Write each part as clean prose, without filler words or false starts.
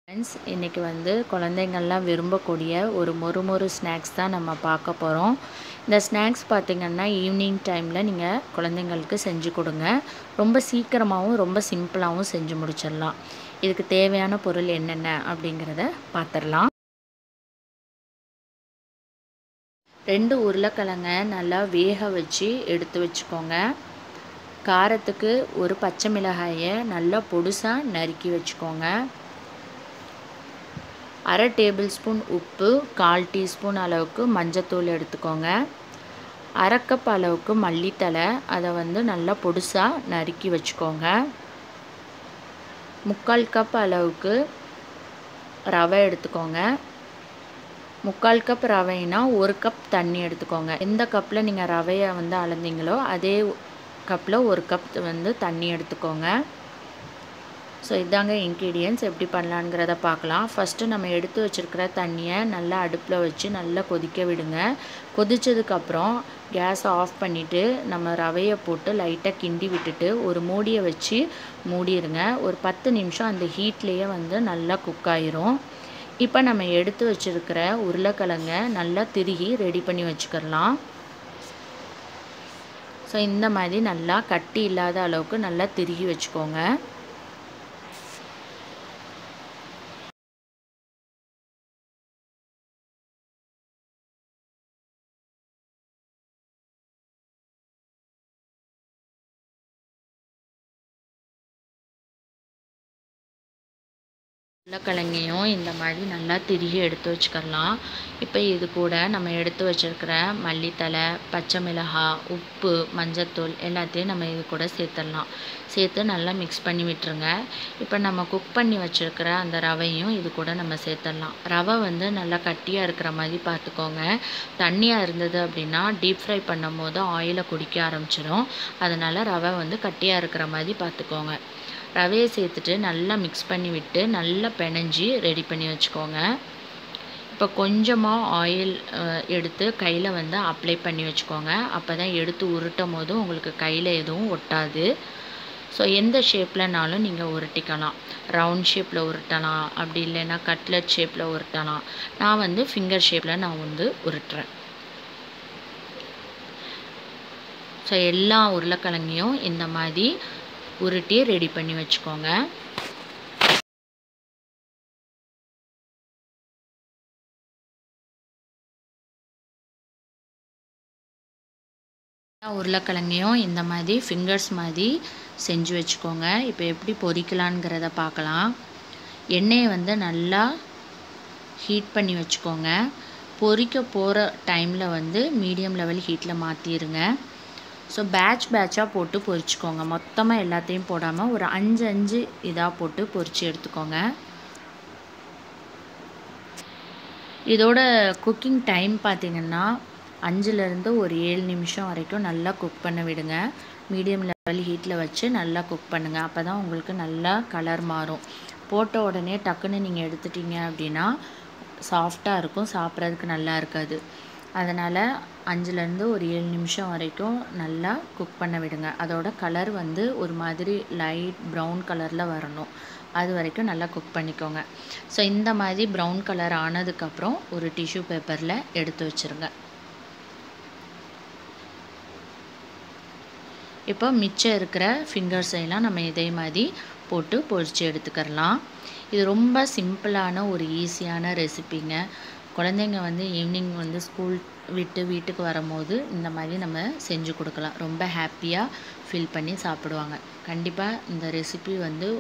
Friends, இன்றைக்கி குழந்தைங்கள்லாம் விரும்பக்கூடிய ஒரு மொறு ஸ்நாக்ஸ் தான் நம்ம பார்க்க போகிறோம். இந்த ஸ்நாக்ஸ் பார்த்திங்கன்னா ஈவினிங் டைமில் நீங்கள் குழந்தைங்களுக்கு செஞ்சு கொடுங்க. ரொம்ப சீக்கிரமாகவும் ரொம்ப சிம்பிளாகவும் செஞ்சு முடிச்சிடலாம். இதுக்கு தேவையான பொருள் என்னென்ன அப்படிங்கிறத பார்த்துடலாம். 2 உருளைக்கிழங்க நல்லா வேக வச்சு எடுத்து வச்சுக்கோங்க. காரத்துக்கு ஒரு பச்சை மிளகாயை நல்லா பொடுசாக நறுக்கி வச்சுக்கோங்க. 1/2 டேபிள் ஸ்பூன் உப்பு, 1/4 டீஸ்பூன் அளவுக்கு மஞ்சத்தூள் எடுத்துக்கோங்க. 1/2 கப் அளவுக்கு மல்லித்தழை, அதை நல்லா பொடுசாக நறுக்கி வச்சுக்கோங்க. 3/4 கப் அளவுக்கு ரவை எடுத்துக்கோங்க. 3/4 கப் ரவைனா 1 கப் தண்ணி எடுத்துக்கோங்க. எந்த கப்பில் நீங்கள் ரவையை அளந்தீங்களோ அதே கப்பில் 1 கப் தண்ணி எடுத்துக்கோங்க. ஸோ இதாங்க இன்க்ரீடியன்ட்ஸ். எப்படி பண்ணலாங்கிறத பார்க்கலாம். ஃபஸ்ட்டு நம்ம எடுத்து வச்சுருக்கிற தண்ணியை நல்லா அடுப்பில் வச்சு நல்லா கொதிக்க விடுங்க. கொதித்ததுக்கப்புறம் கேஸை ஆஃப் பண்ணிவிட்டு நம்ம ரவையை போட்டு லைட்டாக கிண்டி விட்டுட்டு ஒரு மூடியை வச்சு மூடிடுங்க. ஒரு 10 நிமிஷம் அந்த ஹீட்லேயே நல்லா குக் ஆயிரும். இப்போ நம்ம எடுத்து வச்சுருக்கிற உருளைக்கிழங்கை நல்லா திருகி ரெடி பண்ணி வச்சுக்கிடலாம். ஸோ இந்த மாதிரி நல்லா கட்டி இல்லாத அளவுக்கு நல்லா திருகி வச்சுக்கோங்க. உருளைக்கிழங்கையும் இந்த மாதிரி நல்லா திருகி எடுத்து வச்சுக்கலாம். இப்போ இது கூட நம்ம எடுத்து வச்சுருக்கிற மல்லித்தழை, பச்சை மிளகாய், உப்பு, மஞ்சத்தூள் எல்லாத்தையும் நம்ம இது கூட சேர்த்துடலாம். சேர்த்து நல்லா மிக்ஸ் பண்ணி விட்டுருங்க. இப்போ நம்ம குக் பண்ணி வச்சுருக்கிற அந்த ரவையும் இது கூட நம்ம சேர்த்துடலாம். ரவை நல்லா கட்டியாக இருக்கிற மாதிரி பார்த்துக்கோங்க. தண்ணியாக இருந்தது அப்படின்னா டீப் ஃப்ரை பண்ணும் போது ஆயிலை குடிக்க ஆரம்பிச்சிடும். அதனால் ரவை கட்டியாக இருக்கிற மாதிரி பார்த்துக்கோங்க. ரவையை சேர்த்துட்டு நல்லா மிக்ஸ் பண்ணி விட்டு நல்லா பிணைஞ்சி ரெடி பண்ணி வச்சுக்கோங்க. இப்போ கொஞ்சமாக ஆயில் எடுத்து கையில் அப்ளை பண்ணி வச்சுக்கோங்க. அப்போ தான் எடுத்து உருட்டும் போது உங்களுக்கு கையில் எதுவும் ஒட்டாது. ஸோ எந்த ஷேப்லனாலும் நீங்கள் உருட்டிக்கலாம். ரவுண்ட் ஷேப்பில் உருட்டலாம், அப்படி இல்லைன்னா கட்லெட் ஷேப்பில் உருட்டலாம். நான் ஃபிங்கர் ஷேப்பில் நான் உருட்டுறேன். ஸோ எல்லா உருளைக்கிழங்கையும் இந்த மாதிரி உருட்டி ரெடி பண்ணி வச்சுக்கோங்க. உருளைக்கிழங்கையும் இந்த மாதிரி ஃபிங்கர்ஸ் மாதிரி செஞ்சு வச்சுக்கோங்க. இப்போ எப்படி பொரிக்கலாங்கிறத பார்க்கலாம். எண்ணெயை நல்லா ஹீட் பண்ணி வச்சுக்கோங்க. பொரிக்க போகிற டைமில் மீடியம் லெவல் ஹீட்டில் மாற்றிடுங்க. ஸோ பேட்சாக போட்டு பொரிச்சுக்கோங்க. மொத்தமாக எல்லாத்தையும் போடாமல் ஒரு 5 இதாக போட்டு பொரித்து எடுத்துக்கோங்க. இதோட குக்கிங் டைம் பார்த்திங்கன்னா 5லேருந்து ஒரு 7 நிமிஷம் வரைக்கும் நல்லா குக் பண்ண விடுங்க. மீடியம் லெவல் ஹீட்டில் வச்சு நல்லா குக் பண்ணுங்கள். அப்போ தான் உங்களுக்கு நல்லா கலர் மாறும். போட்ட உடனே டக்குன்னு நீங்கள் எடுத்துட்டீங்க அப்படின்னா சாஃப்டாக இருக்கும், சாப்பிட்றதுக்கு நல்லா இருக்காது. அதனால் 5லேருந்து ஒரு 7 நிமிஷம் வரைக்கும் நல்லா குக் பண்ண விடுங்க. அதோட கலர் ஒரு மாதிரி லைட் ப்ரௌன் கலரில் வரணும். அது வரைக்கும் நல்லா குக் பண்ணிக்கோங்க. ஸோ இந்த மாதிரி ப்ரௌன் கலர் ஆனதுக்கப்புறம் ஒரு டிஷ்யூ பேப்பரில் எடுத்து வச்சுருங்க. இப்போ மிச்சம் இருக்கிற ஃபிங்கர்ஸையெல்லாம் நம்ம இதே மாதிரி போட்டு பொரித்து எடுத்துக்கிறலாம். இது ரொம்ப சிம்பிளான ஒரு ஈஸியான ரெசிபிங்க. குழந்தைங்க ஈவினிங் ஸ்கூல் விட்டு வீட்டுக்கு வரும்போது இந்த மாதிரி நம்ம செஞ்சு கொடுக்கலாம். ரொம்ப ஹாப்பியாக ஃபீல் பண்ணி சாப்பிடுவாங்க. கண்டிப்பாக இந்த ரெசிபி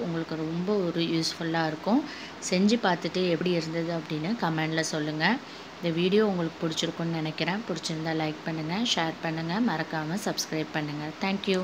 உங்களுக்கு ரொம்ப ஒரு யூஸ்ஃபுல்லாக இருக்கும். செஞ்சு பார்த்துட்டு எப்படி இருந்தது அப்படின்னு கமெண்டில் சொல்லுங்கள். இந்த வீடியோ உங்களுக்கு பிடிச்சிருக்குன்னு நினைக்கிறேன். பிடிச்சிருந்தா லைக் பண்ணுங்கள், ஷேர் பண்ணுங்கள், மறக்காமல் சப்ஸ்கிரைப் பண்ணுங்கள். தேங்க்யூ.